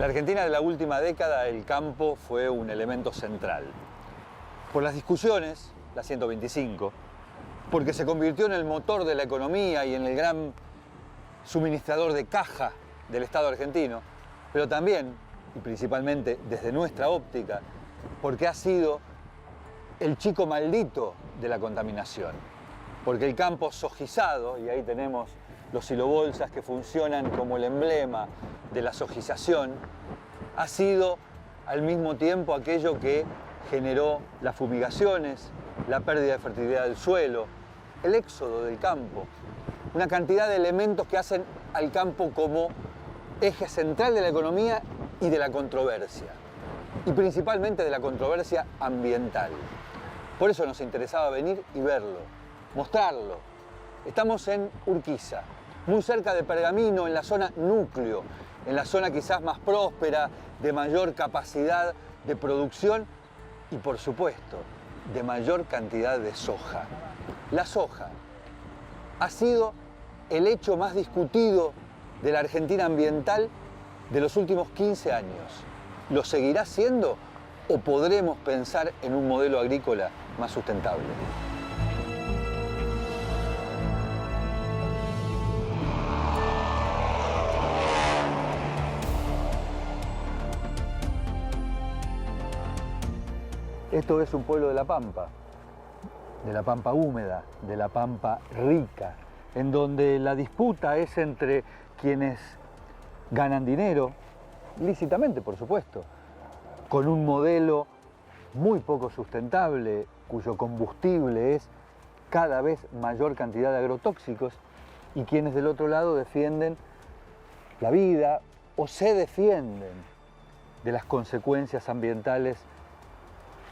la Argentina de la última década, el campo fue un elemento central. Por las discusiones, la 125, porque se convirtió en el motor de la economía y en el gran suministrador de caja del Estado argentino, pero también, y principalmente desde nuestra óptica, porque ha sido el chico maldito de la contaminación. Porque el campo sojizado, y ahí tenemos los silobolsas que funcionan como el emblema de la sojización, ha sido al mismo tiempo aquello que generó las fumigaciones, la pérdida de fertilidad del suelo, el éxodo del campo, una cantidad de elementos que hacen al campo como eje central de la economía y de la controversia, y principalmente de la controversia ambiental. Por eso nos interesaba venir y verlo, mostrarlo. Estamos en Urquiza, muy cerca de Pergamino, en la zona núcleo, en la zona quizás más próspera, de mayor capacidad de producción y, por supuesto, de mayor cantidad de soja. La soja ha sido el hecho más discutido de la Argentina ambiental de los últimos 15 años. ¿Lo seguirá siendo o podremos pensar en un modelo agrícola más sustentable? Esto es un pueblo de la Pampa húmeda, de la Pampa rica, en donde la disputa es entre quienes ganan dinero, lícitamente por supuesto, con un modelo muy poco sustentable, cuyo combustible es cada vez mayor cantidad de agrotóxicos, y quienes del otro lado defienden la vida o se defienden de las consecuencias ambientales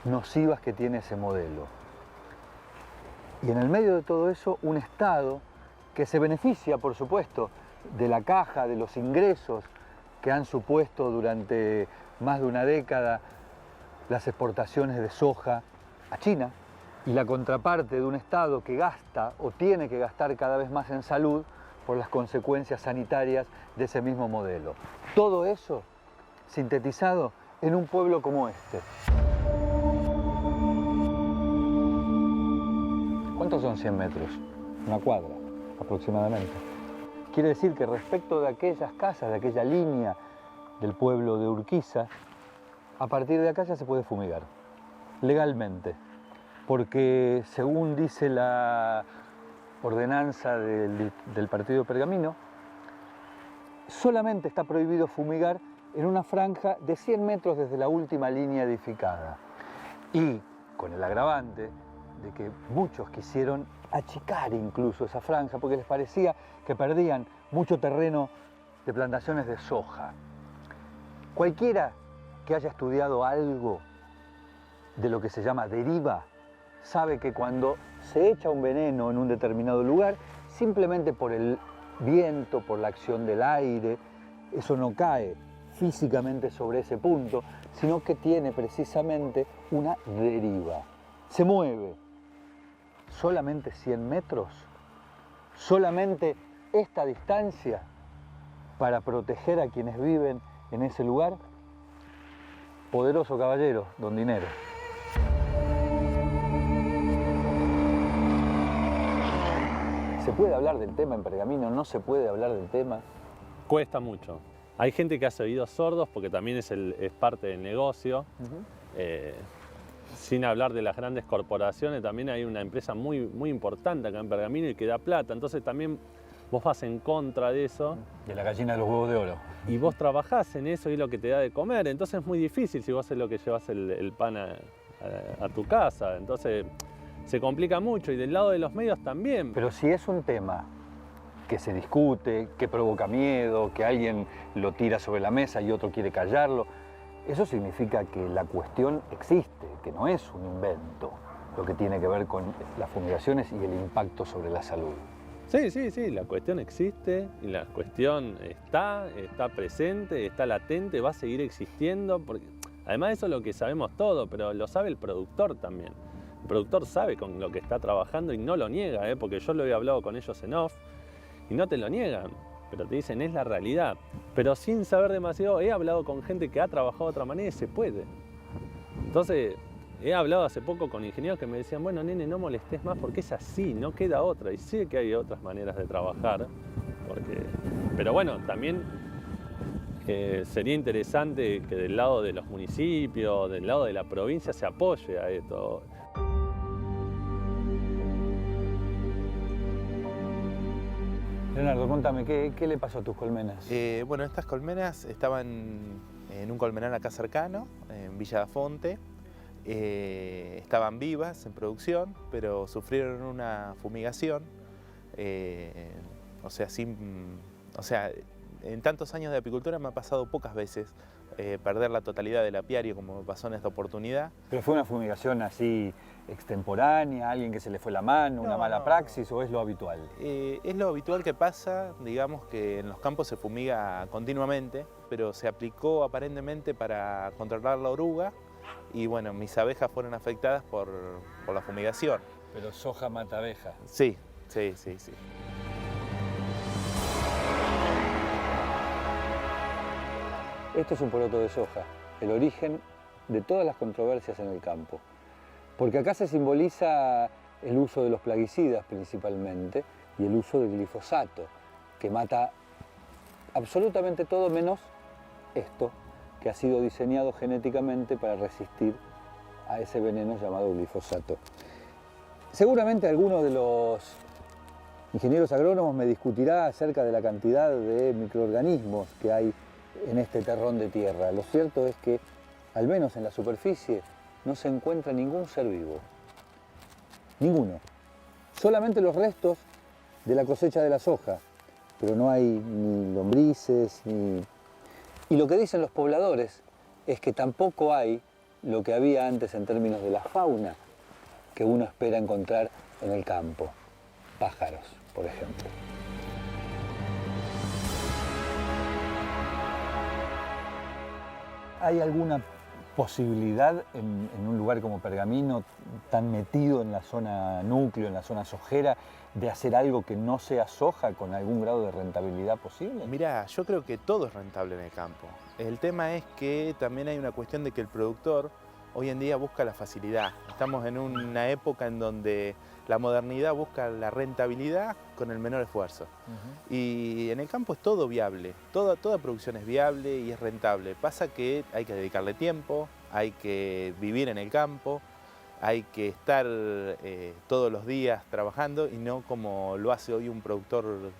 nocivas que tiene ese modelo. Y en el medio de todo eso, un Estado que se beneficia, por supuesto, de la caja, de los ingresos que han supuesto durante más de una década las exportaciones de soja a China, y la contraparte de un Estado que gasta o tiene que gastar cada vez más en salud por las consecuencias sanitarias de ese mismo modelo. Todo eso sintetizado en un pueblo como este. ¿Cuántos son 100 metros? Una cuadra, aproximadamente. Quiere decir que respecto de aquellas casas, de aquella línea del pueblo de Urquiza, a partir de acá ya se puede fumigar, legalmente. Porque según dice la ordenanza del partido Pergamino, solamente está prohibido fumigar en una franja de 100 metros desde la última línea edificada. Y con el agravante de que muchos quisieron achicar incluso esa franja porque les parecía que perdían mucho terreno de plantaciones de soja. Cualquiera que haya estudiado algo de lo que se llama deriva sabe que cuando se echa un veneno en un determinado lugar, simplemente por el viento, por la acción del aire, eso no cae físicamente sobre ese punto, sino que tiene precisamente una deriva. Se mueve. Solamente 100 metros, solamente esta distancia para proteger a quienes viven en ese lugar. Poderoso caballero, don Dinero. ¿Se puede hablar del tema en Pergamino? ¿No se puede hablar del tema? Cuesta mucho. Hay gente que hace oídos sordos porque también es parte del negocio. Sin hablar de las grandes corporaciones, también hay una empresa muy importante acá en Pergamino y que da plata. Entonces también vos vas en contra de eso. De la gallina de los huevos de oro. Y vos trabajás en eso y es lo que te da de comer. Entonces es muy difícil si vos es lo que llevas el pan a tu casa. Entonces se complica mucho y del lado de los medios también. Pero si es un tema que se discute, que provoca miedo, que alguien lo tira sobre la mesa y otro quiere callarlo, eso significa que la cuestión existe, que no es un invento, lo que tiene que ver con las fumigaciones y el impacto sobre la salud. Sí, la cuestión existe y la cuestión está presente, está latente, va a seguir existiendo, porque además eso es lo que sabemos todo, pero lo sabe el productor también. El productor sabe con lo que está trabajando y no lo niega, porque yo lo he hablado con ellos en off y no te lo niegan, pero te dicen es la realidad. pero sin saber demasiado, he hablado con gente que ha trabajado de otra manera y se puede. Entonces, he hablado hace poco con ingenieros que me decían, bueno, nene, no molestes más porque es así, no queda otra. Y sé que hay otras maneras de trabajar, pero bueno, también sería interesante que del lado de los municipios, del lado de la provincia, se apoye a esto. Leonardo, contame, ¿qué le pasó a tus colmenas? Bueno, estas colmenas estaban en un colmenar acá cercano, en Villa da Fonte. Estaban vivas en producción, pero sufrieron una fumigación. En tantos años de apicultura me ha pasado pocas veces perder la totalidad del apiario como me pasó en esta oportunidad. ¿Pero fue una fumigación así extemporánea, alguien que se le fue la mano, una mala praxis o es lo habitual? Es lo habitual que pasa, digamos que en los campos se fumiga continuamente, pero se aplicó aparentemente para controlar la oruga y bueno, mis abejas fueron afectadas por la fumigación. Pero soja mata abeja. Sí. Esto es un poroto de soja, el origen de todas las controversias en el campo. Porque acá se simboliza el uso de los plaguicidas principalmente y el uso del glifosato, que mata absolutamente todo menos esto, que ha sido diseñado genéticamente para resistir a ese veneno llamado glifosato. Seguramente alguno de los ingenieros agrónomos me discutirá acerca de la cantidad de microorganismos que hay en este terrón de tierra. Lo cierto es que, al menos en la superficie, no se encuentra ningún ser vivo. Ninguno. Solamente los restos de la cosecha de la soja, pero no hay ni lombrices, ni... Y lo que dicen los pobladores es que tampoco hay lo que había antes en términos de la fauna que uno espera encontrar en el campo. Pájaros, por ejemplo. ¿Hay alguna posibilidad en un lugar como Pergamino, tan metido en la zona núcleo, en la zona sojera, de hacer algo que no sea soja con algún grado de rentabilidad posible? Mirá, yo creo que todo es rentable en el campo. El tema es que también hay una cuestión de que el productor hoy en día busca la facilidad. Estamos en una época en donde la modernidad busca la rentabilidad con el menor esfuerzo. Y en el campo es todo viable, toda producción es viable y es rentable. Pasa que hay que dedicarle tiempo, hay que vivir en el campo, hay que estar todos los días trabajando y no como lo hace hoy un productor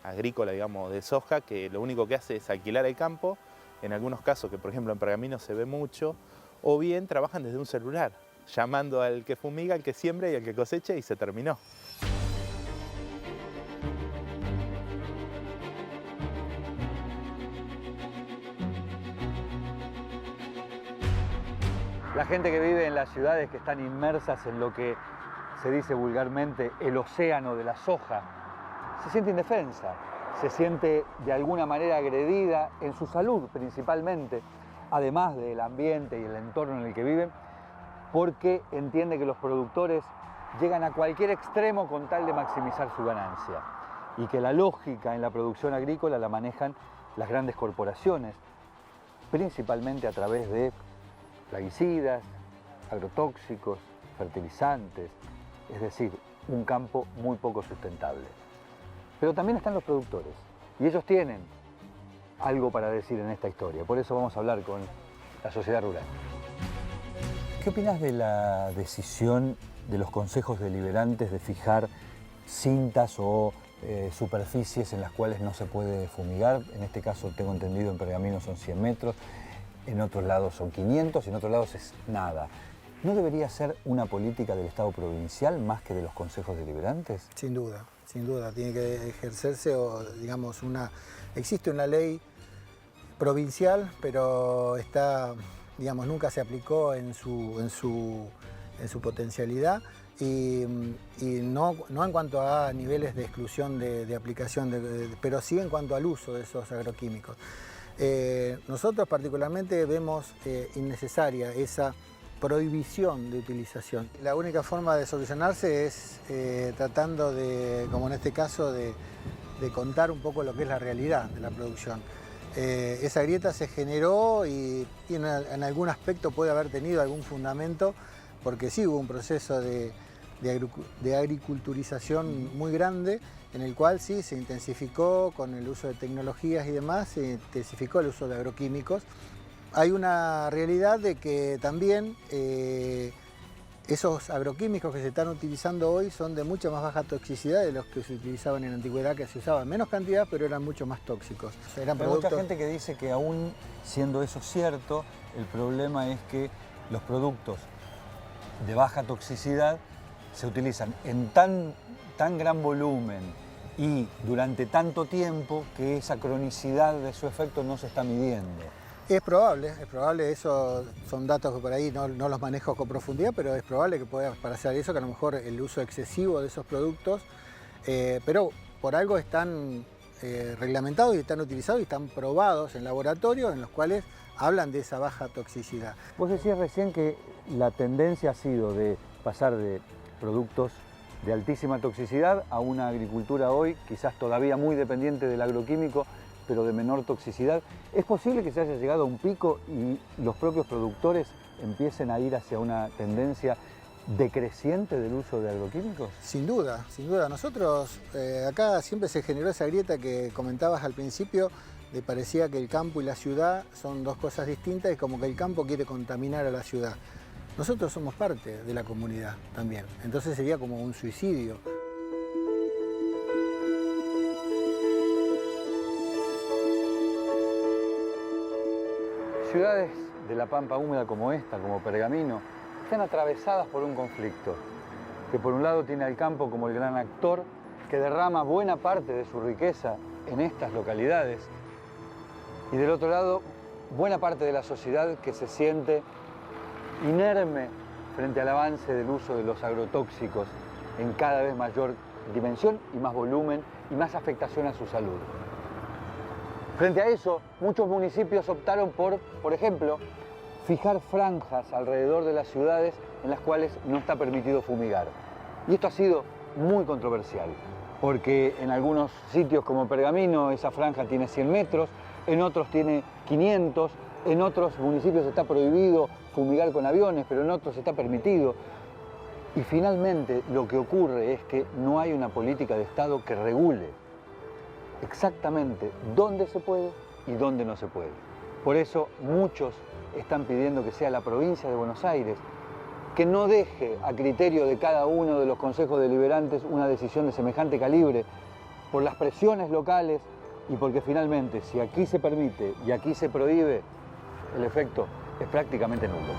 agrícola, digamos, de soja, que lo único que hace es alquilar el campo, en algunos casos, que por ejemplo en Pergamino se ve mucho, o bien trabajan desde un celular, llamando al que fumiga, al que siembra y al que cosecha y se terminó. La gente que vive en las ciudades que están inmersas en lo que se dice vulgarmente el océano de la soja, se siente indefensa, se siente de alguna manera agredida en su salud principalmente, además del ambiente y el entorno en el que viven, porque entiende que los productores llegan a cualquier extremo con tal de maximizar su ganancia y que la lógica en la producción agrícola la manejan las grandes corporaciones, principalmente a través de plaguicidas, agrotóxicos, fertilizantes, es decir, un campo muy poco sustentable. Pero también están los productores y ellos tienen algo para decir en esta historia, por eso vamos a hablar con la sociedad rural. ¿Qué opinas de la decisión de los consejos deliberantes de fijar cintas o superficies en las cuales no se puede fumigar? En este caso, tengo entendido, en Pergamino son 100 metros, en otros lados son 500 y en otros lados es nada. ¿No debería ser una política del Estado provincial más que de los consejos deliberantes? Sin duda, tiene que ejercerse, o digamos, existe una ley provincial, pero digamos, nunca se aplicó en su potencialidad y no en cuanto a niveles de exclusión de aplicación, pero sí en cuanto al uso de esos agroquímicos. Nosotros particularmente vemos innecesaria esa prohibición de utilización. La única forma de solucionarse es tratando de, como en este caso, de contar un poco lo que es la realidad de la producción. esa grieta se generó y en algún aspecto puede haber tenido algún fundamento, porque sí hubo un proceso de agriculturización muy grande, en el cual sí se intensificó con el uso de tecnologías y demás, se intensificó el uso de agroquímicos. Hay una realidad de que también esos agroquímicos que se están utilizando hoy son de mucha más baja toxicidad de los que se utilizaban en la antigüedad, que se usaban menos cantidad, pero eran mucho más tóxicos. Hay mucha gente que dice que aún siendo eso cierto, el problema es que los productos de baja toxicidad se utilizan en tan gran volumen y durante tanto tiempo que esa cronicidad de su efecto no se está midiendo. Es probable, eso son datos que por ahí no los manejo con profundidad, pero es probable que pueda parecer eso, que a lo mejor el uso excesivo de esos productos, pero por algo están reglamentados y están utilizados y están probados en laboratorios en los cuales hablan de esa baja toxicidad. Vos decías recién que la tendencia ha sido de pasar de productos de altísima toxicidad a una agricultura hoy quizás todavía muy dependiente del agroquímico, pero de menor toxicidad. ¿Es posible que se haya llegado a un pico y los propios productores empiecen a ir hacia una tendencia decreciente del uso de agroquímicos? Sin duda, sin duda. Nosotros, acá siempre se generó esa grieta que comentabas al principio, de parecía que el campo y la ciudad son dos cosas distintas y como que el campo quiere contaminar a la ciudad. Nosotros somos parte de la comunidad también, entonces sería como un suicidio. Ciudades de la pampa húmeda como esta, como Pergamino, están atravesadas por un conflicto, que por un lado tiene al campo como el gran actor, que derrama buena parte de su riqueza en estas localidades, y del otro lado, buena parte de la sociedad que se siente inerme frente al avance del uso de los agrotóxicos en cada vez mayor dimensión y más volumen y más afectación a su salud. Frente a eso, muchos municipios optaron por ejemplo, fijar franjas alrededor de las ciudades en las cuales no está permitido fumigar. Y esto ha sido muy controversial, porque en algunos sitios como Pergamino esa franja tiene 100 metros, en otros tiene 500, en otros municipios está prohibido fumigar con aviones, pero en otros está permitido. Y finalmente lo que ocurre es que no hay una política de Estado que regule exactamente dónde se puede y dónde no se puede. Por eso muchos están pidiendo que sea la provincia de Buenos Aires que no deje a criterio de cada uno de los consejos deliberantes una decisión de semejante calibre, por las presiones locales y porque finalmente si aquí se permite y aquí se prohíbe, el efecto es prácticamente nulo.